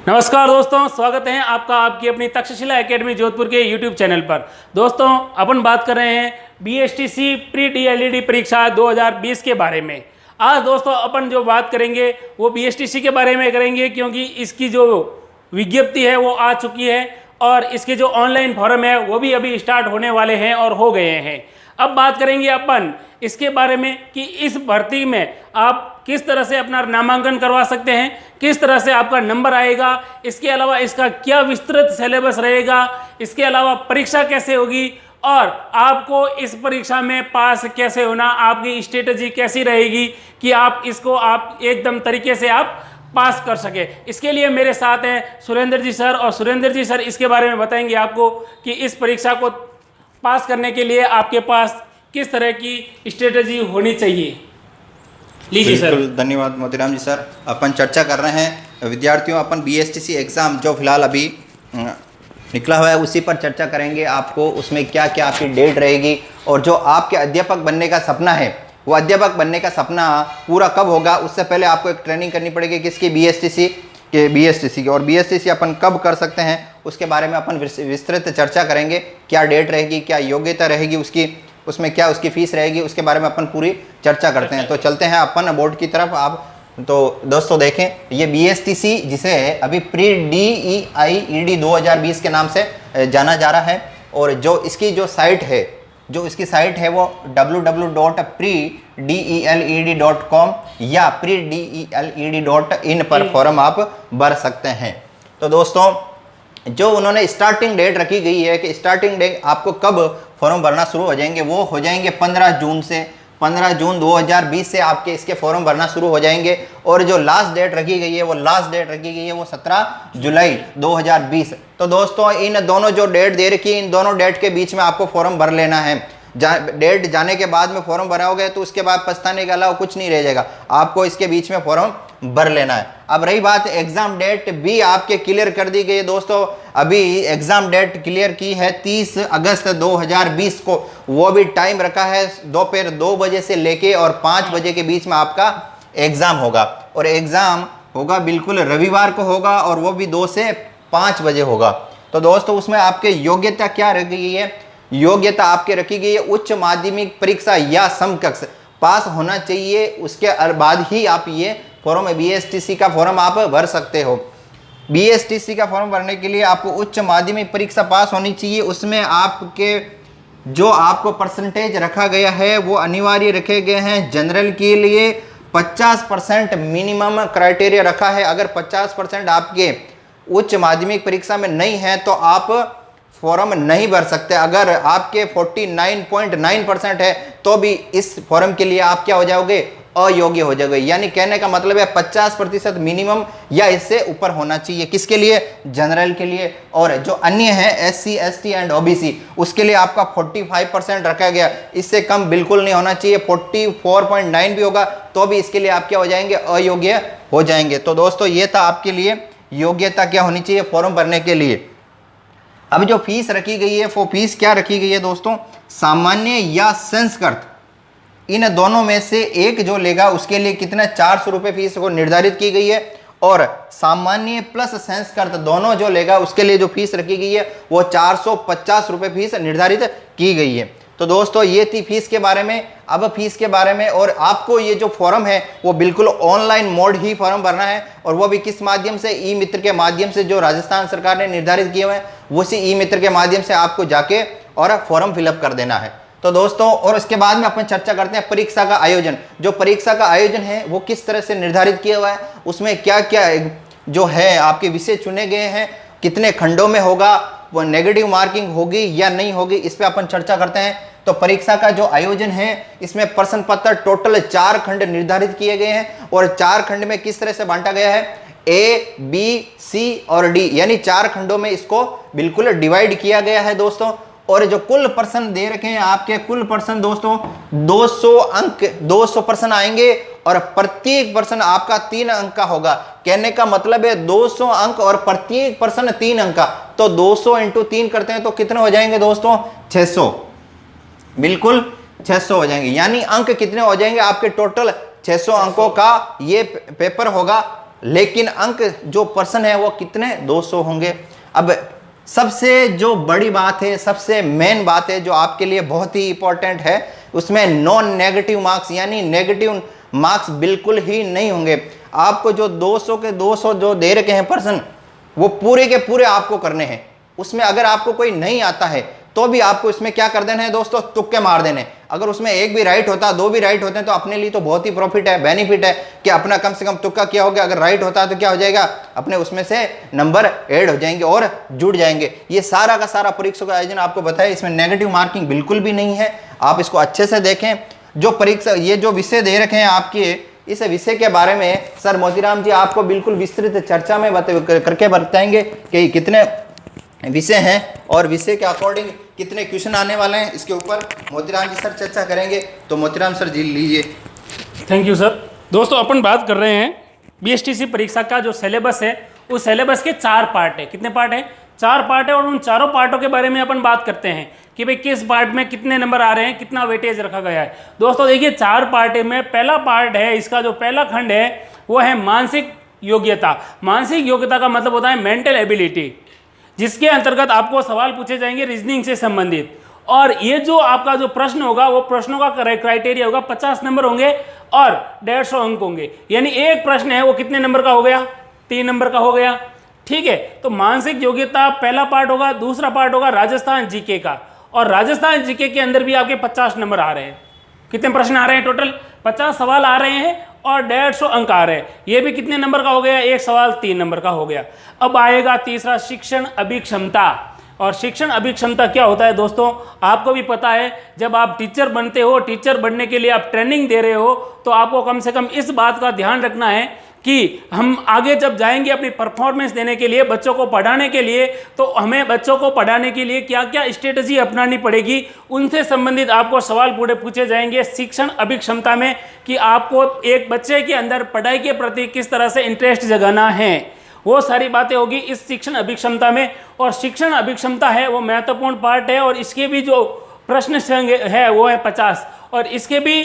नमस्कार दोस्तों, स्वागत है आपका आपकी अपनी तक्षशिला एकेडमी जोधपुर के यूट्यूब चैनल पर। दोस्तों, अपन बात कर रहे हैं बीएसटीसी प्री डीएलईडी परीक्षा 2020 के बारे में। आज दोस्तों अपन जो बात करेंगे वो बीएसटीसी के बारे में करेंगे, क्योंकि इसकी जो विज्ञप्ति है वो आ चुकी है और इसके जो ऑनलाइन फॉर्म है वो भी अभी स्टार्ट होने वाले हैं और हो गए हैं। अब बात करेंगे अपन इसके बारे में कि इस भर्ती में आप किस तरह से अपना नामांकन करवा सकते हैं, किस तरह से आपका नंबर आएगा, इसके अलावा इसका क्या विस्तृत सिलेबस रहेगा, इसके अलावा परीक्षा कैसे होगी और आपको इस परीक्षा में पास कैसे होना, आपकी स्ट्रेटजी कैसी रहेगी कि आप इसको आप एकदम तरीके से आप पास कर सके। इसके लिए मेरे साथ हैं सुरेंद्र जी सर, और सुरेंद्र जी सर इसके बारे में बताएंगे आपको कि इस परीक्षा को पास करने के लिए आपके पास किस तरह की स्ट्रेटजी होनी चाहिए। लीजिए सर। धन्यवाद मोतीराम जी सर। अपन चर्चा कर रहे हैं विद्यार्थियों, अपन बीएसटीसी एग्ज़ाम जो फिलहाल अभी निकला हुआ है उसी पर चर्चा करेंगे। आपको उसमें क्या क्या आपकी डेट रहेगी और जो आपके अध्यापक बनने का सपना है वो अध्यापक बनने का सपना पूरा कब होगा, उससे पहले आपको एक ट्रेनिंग करनी पड़ेगी किसकी, बीएसटीसी की। और बीएसटीसी अपन कब कर सकते हैं उसके बारे में अपन विस्तृत चर्चा करेंगे। क्या डेट रहेगी, क्या योग्यता रहेगी उसकी, उसमें क्या उसकी फीस रहेगी, उसके बारे में अपन पूरी चर्चा करते हैं। तो चलते हैं अपन बोर्ड की तरफ। आप तो दोस्तों देखें, ये बीएसटीसी जिसे अभी प्री डीईआईईडी 2020 के नाम से जाना जा रहा है, और जो इसकी जो साइट है वो www.predeled.com या predeled.in पर फॉर्म आप भर सकते हैं। तो दोस्तों, जो उन्होंने स्टार्टिंग डेट रखी गई है कि स्टार्टिंग डेट आपको कब फॉर्म भरना शुरू हो जाएंगे, वो हो जाएंगे 15 जून 2020 से आपके इसके फॉर्म भरना शुरू हो जाएंगे। और जो लास्ट डेट रखी गई है वो 17 जुलाई 2020। तो दोस्तों, इन दोनों जो डेट दे रखी है, इन दोनों डेट के बीच में आपको फॉर्म भर लेना है। डेट जाने के बाद में फॉर्म भराओगे तो उसके बाद पछताने के अलावा कुछ नहीं रह जाएगा, आपको इसके बीच में फॉर्म भर लेना है। अब रही बात एग्जाम डेट भी आपके क्लियर कर दी गई है दोस्तों। अभी एग्जाम डेट क्लियर की है 30 अगस्त 2020 को। वो भी टाइम रखा है दोपहर 2 बजे से लेके और 5 बजे के बीच में आपका एग्जाम होगा। और एग्जाम होगा बिल्कुल रविवार को होगा और वो भी 2 से 5 बजे होगा। तो दोस्तों, उसमें आपके योग्यता क्या रखी गई है, योग्यता आपके रखी गई है उच्च माध्यमिक परीक्षा या समकक्ष पास होना चाहिए। उसके बाद ही आप ये फॉर्म बीएसटीसी का फॉर्म आप भर सकते हो। बीएसटीसी का फॉर्म भरने के लिए आपको उच्च माध्यमिक परीक्षा पास होनी चाहिए। उसमें आपके जो आपको परसेंटेज रखा गया है वो अनिवार्य रखे गए हैं। जनरल के लिए 50% मिनिमम क्राइटेरिया रखा है। अगर 50% आपके उच्च माध्यमिक परीक्षा में नहीं है तो आप फॉर्म नहीं भर सकते। अगर आपके 49.9% है तो भी इस फॉर्म के लिए आप क्या हो जाओगे, अयोग्य हो जाओगे। यानी कहने का मतलब है 50% मिनिमम या इससे ऊपर होना चाहिए। किसके लिए, जनरल के लिए। और जो अन्य है SC ST एंड OBC उसके लिए आपका 45% रखा गया, इससे कम बिल्कुल नहीं होना चाहिए। 44.9 भी होगा तो भी इसके लिए आप क्या हो जाएंगे, अयोग्य हो जाएंगे। तो दोस्तों, ये था आपके लिए योग्यता क्या होनी चाहिए फॉर्म भरने के लिए। अब जो फीस रखी गई है वो फीस क्या रखी गई है दोस्तों, सामान्य या संस्कृत इन दोनों में से एक जो लेगा उसके लिए कितना 400 रुपये फीस को निर्धारित की गई है। और सामान्य प्लस संस्कृत दोनों जो लेगा उसके लिए जो फीस रखी गई है वो 450 रुपये फीस निर्धारित की गई है। तो दोस्तों, ये थी फीस के बारे में। अब फीस के बारे में, और आपको ये जो फॉर्म है वो बिल्कुल ऑनलाइन मोड ही फॉर्म भरना है, और वो भी किस माध्यम से, ई मित्र के माध्यम से, जो राजस्थान सरकार ने निर्धारित किए हुए हैं उसी ई मित्र के माध्यम से आपको जाके और फॉर्म फिलअप कर देना है। तो दोस्तों, और उसके बाद में अपन चर्चा करते हैं परीक्षा का आयोजन। जो परीक्षा का आयोजन है वो किस तरह से निर्धारित किया हुआ है, उसमें क्या क्या जो है आपके विषय चुने गए हैं, कितने खंडों में होगा, वो नेगेटिव मार्किंग होगी या नहीं होगी, इस पे अपन चर्चा करते हैं। तो परीक्षा का जो आयोजन है इसमें प्रश्न पत्र टोटल 4 खंड निर्धारित किए गए हैं, और 4 खंड में किस तरह से बांटा गया है, A, B, C और D, यानी 4 खंडों में इसको बिल्कुल डिवाइड किया गया है दोस्तों। और जो कुल प्रश्न दे रखे हैं आपके, कुल प्रश्न दोस्तों 200 अंक, 200 प्रश्न आएंगे और प्रत्येक प्रश्न आपका 3 अंक का होगा। कहने का मतलब है 200 अंक और प्रत्येक प्रश्न 3 अंक का। तो 200 × 3 करते हैं तो कितने हो जाएंगे दोस्तों, 600, बिल्कुल 600 हो जाएंगे। यानी अंक कितने हो जाएंगे आपके, टोटल 600 अंकों का ये पेपर होगा। लेकिन अंक जो पर्सन है वो कितने 200 होंगे। अब सबसे जो बड़ी बात है, सबसे मेन बात है जो आपके लिए बहुत ही इंपॉर्टेंट है, उसमें नॉन नेगेटिव मार्क्स यानी नेगेटिव मार्क्स बिल्कुल ही नहीं होंगे। आपको जो 200 के 200 जो दे रखे हैं पर्सन, वो पूरे के पूरे आपको करने हैं। उसमें अगर आपको कोई नहीं आता है तो भी आपको इसमें क्या कर देना है दोस्तों, तुक्के मार देने। अगर उसमें एक भी राइट होता, दो भी राइट होते हैं तो अपने लिए तो बहुत ही प्रॉफिट है, बेनिफिट है कि अपना कम से कम तुक्का किया हो गया। अगर राइट होता है तो क्या हो जाएगा, अपने उसमें से नंबर ऐड हो जाएंगे और जुड़ जाएंगे। ये सारा का सारा परीक्षा का आयोजन आपको बताया, इसमें नेगेटिव मार्किंग बिल्कुल भी नहीं है। आप इसको अच्छे से देखें। जो परीक्षा, ये जो विषय दे रखे हैं आपके, इस विषय के बारे में सर मोतीराम जी आपको बिल्कुल विस्तृत चर्चा में करके बताएंगे कि कितने विषय हैं और विषय के अकॉर्डिंग कितने क्वेश्चन आने वाले हैं। इसके ऊपर मोतीराम जी सर चर्चा करेंगे। तो मोतीराम सर जी लीजिए। Thank you sir. दोस्तों अपन बात कर रहे हैं बीएसटीसी परीक्षा का जो सिलेबस है, उस सिलेबस के 4 पार्ट है। कितने पार्ट हैं? 4 पार्ट है। और उन चारों पार्टों के बारे में अपन बात करते हैं कि भाई किस पार्ट में कितने नंबर आ रहे हैं, कितना वेटेज रखा गया है। दोस्तों देखिए 4 पार्ट में पहला पार्ट है, इसका जो पहला खंड है वो है मानसिक योग्यता। मानसिक योग्यता का मतलब होता है मेंटल एबिलिटी, जिसके अंतर्गत आपको सवाल पूछे जाएंगे रीजनिंग से संबंधित। और ये जो आपका जो प्रश्न होगा वो प्रश्नों का क्राइटेरिया होगा, 50 नंबर होंगे और 150 अंक होंगे। यानी एक प्रश्न है वो कितने नंबर का हो गया, 3 नंबर का हो गया। ठीक है, तो मानसिक योग्यता पहला पार्ट होगा। दूसरा पार्ट होगा राजस्थान जीके का, और राजस्थान जीके के अंदर भी आपके 50 नंबर आ रहे हैं। कितने प्रश्न आ रहे हैं? टोटल 50 सवाल आ रहे हैं और 150 अंक आ रहे हैं। ये भी कितने नंबर का हो गया? एक सवाल 3 नंबर का हो गया। अब आएगा तीसरा, शिक्षण अभिक्षमता। और शिक्षण अभिक्षमता क्या होता है दोस्तों, आपको भी पता है। जब आप टीचर बनते हो, टीचर बनने के लिए आप ट्रेनिंग दे रहे हो, तो आपको कम से कम इस बात का ध्यान रखना है कि हम आगे जब जाएंगे अपनी परफॉर्मेंस देने के लिए, बच्चों को पढ़ाने के लिए, तो हमें बच्चों को पढ़ाने के लिए क्या क्या स्ट्रेटजी अपनानी पड़ेगी, उनसे संबंधित आपको सवाल पूछे जाएंगे शिक्षण अभिक्षमता में, कि आपको एक बच्चे के अंदर पढ़ाई के प्रति किस तरह से इंटरेस्ट जगाना है। वो सारी बातें होगी इस शिक्षण अभिक्षमता में। और शिक्षण अभिक्षमता है वो महत्वपूर्ण पार्ट है, और इसके भी जो प्रश्न है वो है 50, और इसके भी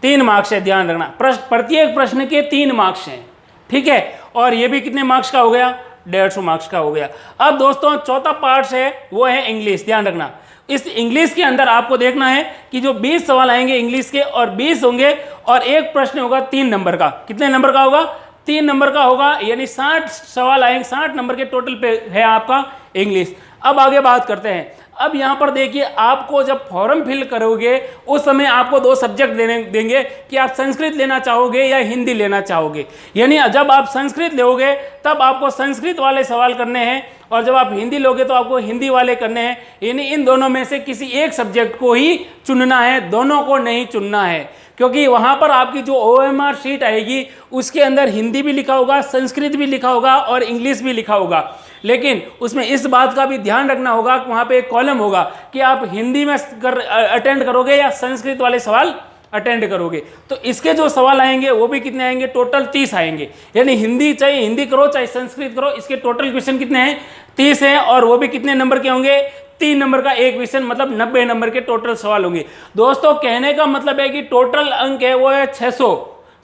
3 मार्क्स है। ध्यान रखना, प्रत्येक प्रश्न के 3 मार्क्स हैं। ठीक है, और ये भी कितने मार्क्स का हो गया? 150 मार्क्स का हो गया। अब दोस्तों चौथा पार्ट है वो है इंग्लिश। ध्यान रखना, इस इंग्लिश के अंदर आपको देखना है कि जो 20 सवाल आएंगे इंग्लिश के, और 20 होंगे, और एक प्रश्न होगा 3 नंबर का। कितने नंबर का होगा? 3 नंबर का होगा। यानी 60 सवाल आएंगे, 60 नंबर के टोटल पे है आपका इंग्लिश। अब आगे बात करते हैं। अब यहाँ पर देखिए, आपको जब फॉर्म फिल करोगे उस समय आपको 2 सब्जेक्ट देंगे कि आप संस्कृत लेना चाहोगे या हिंदी लेना चाहोगे। यानी जब आप संस्कृत लोगे तब आपको संस्कृत वाले सवाल करने हैं, और जब आप हिंदी लोगे तो आपको हिंदी वाले करने हैं। यानी इन दोनों में से किसी एक सब्जेक्ट को ही चुनना है, दोनों को नहीं चुनना है, क्योंकि वहाँ पर आपकी जो OMR शीट आएगी उसके अंदर हिंदी भी लिखा होगा, संस्कृत भी लिखा होगा और इंग्लिश भी लिखा होगा। लेकिन उसमें इस बात का भी ध्यान रखना होगा कि वहाँ पे एक कॉलम होगा कि आप हिंदी में अटेंड करोगे या संस्कृत वाले सवाल अटेंड करोगे। तो इसके जो सवाल आएंगे वो भी कितने आएंगे? टोटल 30 आएंगे। यानी हिंदी चाहे हिंदी करो चाहे संस्कृत करो, इसके टोटल क्वेश्चन कितने हैं? 30 हैं। और वो भी कितने नंबर के होंगे? 3 नंबर का एक क्वेश्चन, मतलब 90 नंबर के टोटल सवाल होंगे। दोस्तों कहने का मतलब है कि टोटल अंक है वो है 600।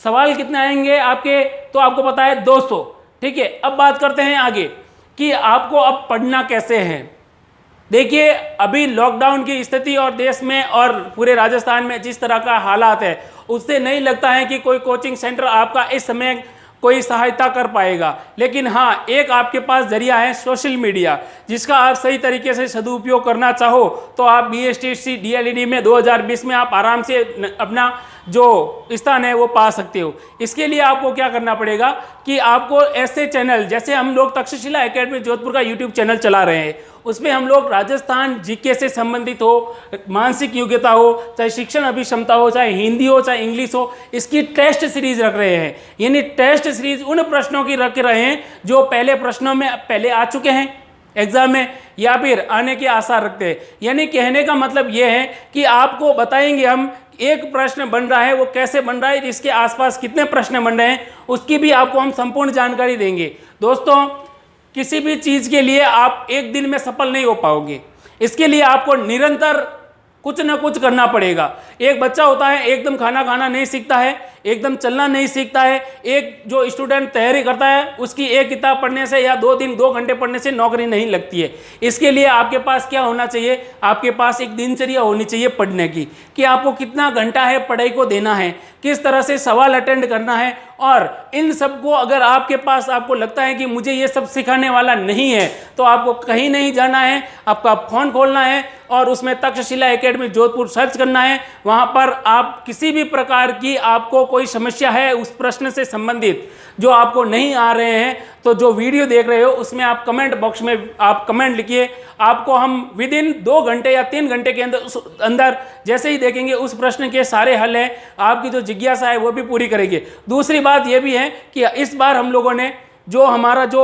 सवाल कितने आएंगे आपके? तो आपको पता है 200। ठीक है, अब बात करते हैं आगे कि आपको अब पढ़ना कैसे है। देखिए अभी लॉकडाउन की स्थिति और देश में और पूरे राजस्थान में जिस तरह का हालात है, उससे नहीं लगता है कि कोई कोचिंग सेंटर आपका इस समय कोई सहायता कर पाएगा। लेकिन हाँ, एक आपके पास जरिया है सोशल मीडिया, जिसका आप सही तरीके से सदुपयोग करना चाहो तो आप BSTC DLED में 2020 में आप आराम से अपना जो स्थान है वो पा सकते हो। इसके लिए आपको क्या करना पड़ेगा कि आपको ऐसे चैनल, जैसे हम लोग तक्षशिला एकेडमी जोधपुर का YouTube चैनल चला रहे हैं, उसमें हम लोग राजस्थान जीके से संबंधित हो, मानसिक योग्यता हो, चाहे शिक्षण अभिक्षमता हो, चाहे हिंदी हो, चाहे इंग्लिश हो, इसकी टेस्ट सीरीज रख रहे हैं। यानी टेस्ट सीरीज उन प्रश्नों की रख रहे हैं जो पहले प्रश्नों में पहले आ चुके हैं एग्जाम में, या फिर आने के आसार रखते हैं। यानी कहने का मतलब ये है कि आपको बताएंगे हम एक प्रश्न बन रहा है वो कैसे बन रहा है, इसके आसपास कितने प्रश्न बन रहे हैं, उसकी भी आपको हम संपूर्ण जानकारी देंगे। दोस्तों किसी भी चीज़ के लिए आप एक दिन में सफल नहीं हो पाओगे, इसके लिए आपको निरंतर कुछ ना कुछ करना पड़ेगा। एक बच्चा होता है एकदम खाना खाना नहीं सीखता है, एकदम चलना नहीं सीखता है। एक जो स्टूडेंट तैयारी करता है उसकी एक किताब पढ़ने से या 2 घंटे पढ़ने से नौकरी नहीं लगती है। इसके लिए आपके पास क्या होना चाहिए, आपके पास एक दिनचर्या होनी चाहिए पढ़ने की, कि आपको कितना घंटा है पढ़ाई को देना है, किस तरह से सवाल अटेंड करना है। और इन सब को अगर आपके पास आपको लगता है कि मुझे ये सब सिखाने वाला नहीं है, तो आपको कहीं नहीं जाना है, आपका फ़ोन खोलना है और उसमें तक्षशिला एकेडमी जोधपुर सर्च करना है। वहाँ पर आप किसी भी प्रकार की आपको कोई समस्या है उस प्रश्न से संबंधित जो आपको नहीं आ रहे हैं, तो जो वीडियो देख रहे हो उसमें आप कमेंट बॉक्स में आप कमेंट लिखिए। आपको हम विदिन 2 घंटे या 3 घंटे के अंदर जैसे ही देखेंगे उस प्रश्न के सारे हल हैं, आपकी जो जिज्ञासा है वो भी पूरी करेंगे। दूसरी बात ये भी है कि इस बार हम लोगों ने जो हमारा जो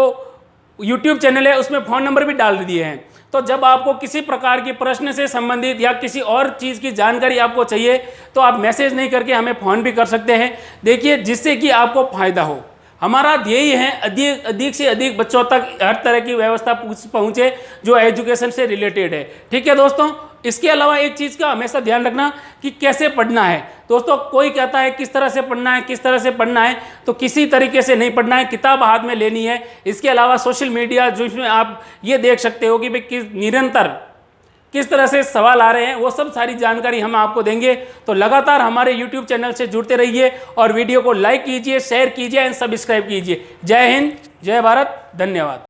YouTube चैनल है उसमें फ़ोन नंबर भी डाल दिए हैं। तो जब आपको किसी प्रकार की प्रश्न से संबंधित या किसी और चीज़ की जानकारी आपको चाहिए तो आप मैसेज नहीं करके हमें फ़ोन भी कर सकते हैं। देखिए, जिससे कि आपको फ़ायदा हो। हमारा ध्येय है अधिक से अधिक बच्चों तक हर तरह की व्यवस्था पहुँचे जो एजुकेशन से रिलेटेड है। ठीक है दोस्तों, इसके अलावा एक चीज़ का हमेशा ध्यान रखना कि कैसे पढ़ना है। दोस्तों, कोई कहता है किस तरह से पढ़ना है, किस तरह से पढ़ना है, तो किसी तरीके से नहीं पढ़ना है, किताब हाथ में लेनी है। इसके अलावा सोशल मीडिया जिसमें आप ये देख सकते हो कि भाई निरंतर किस तरह से सवाल आ रहे हैं, वो सब सारी जानकारी हम आपको देंगे। तो लगातार हमारे YouTube चैनल से जुड़ते रहिए और वीडियो को लाइक कीजिए, शेयर कीजिए एंड सब्सक्राइब कीजिए। जय हिंद, जय भारत, धन्यवाद।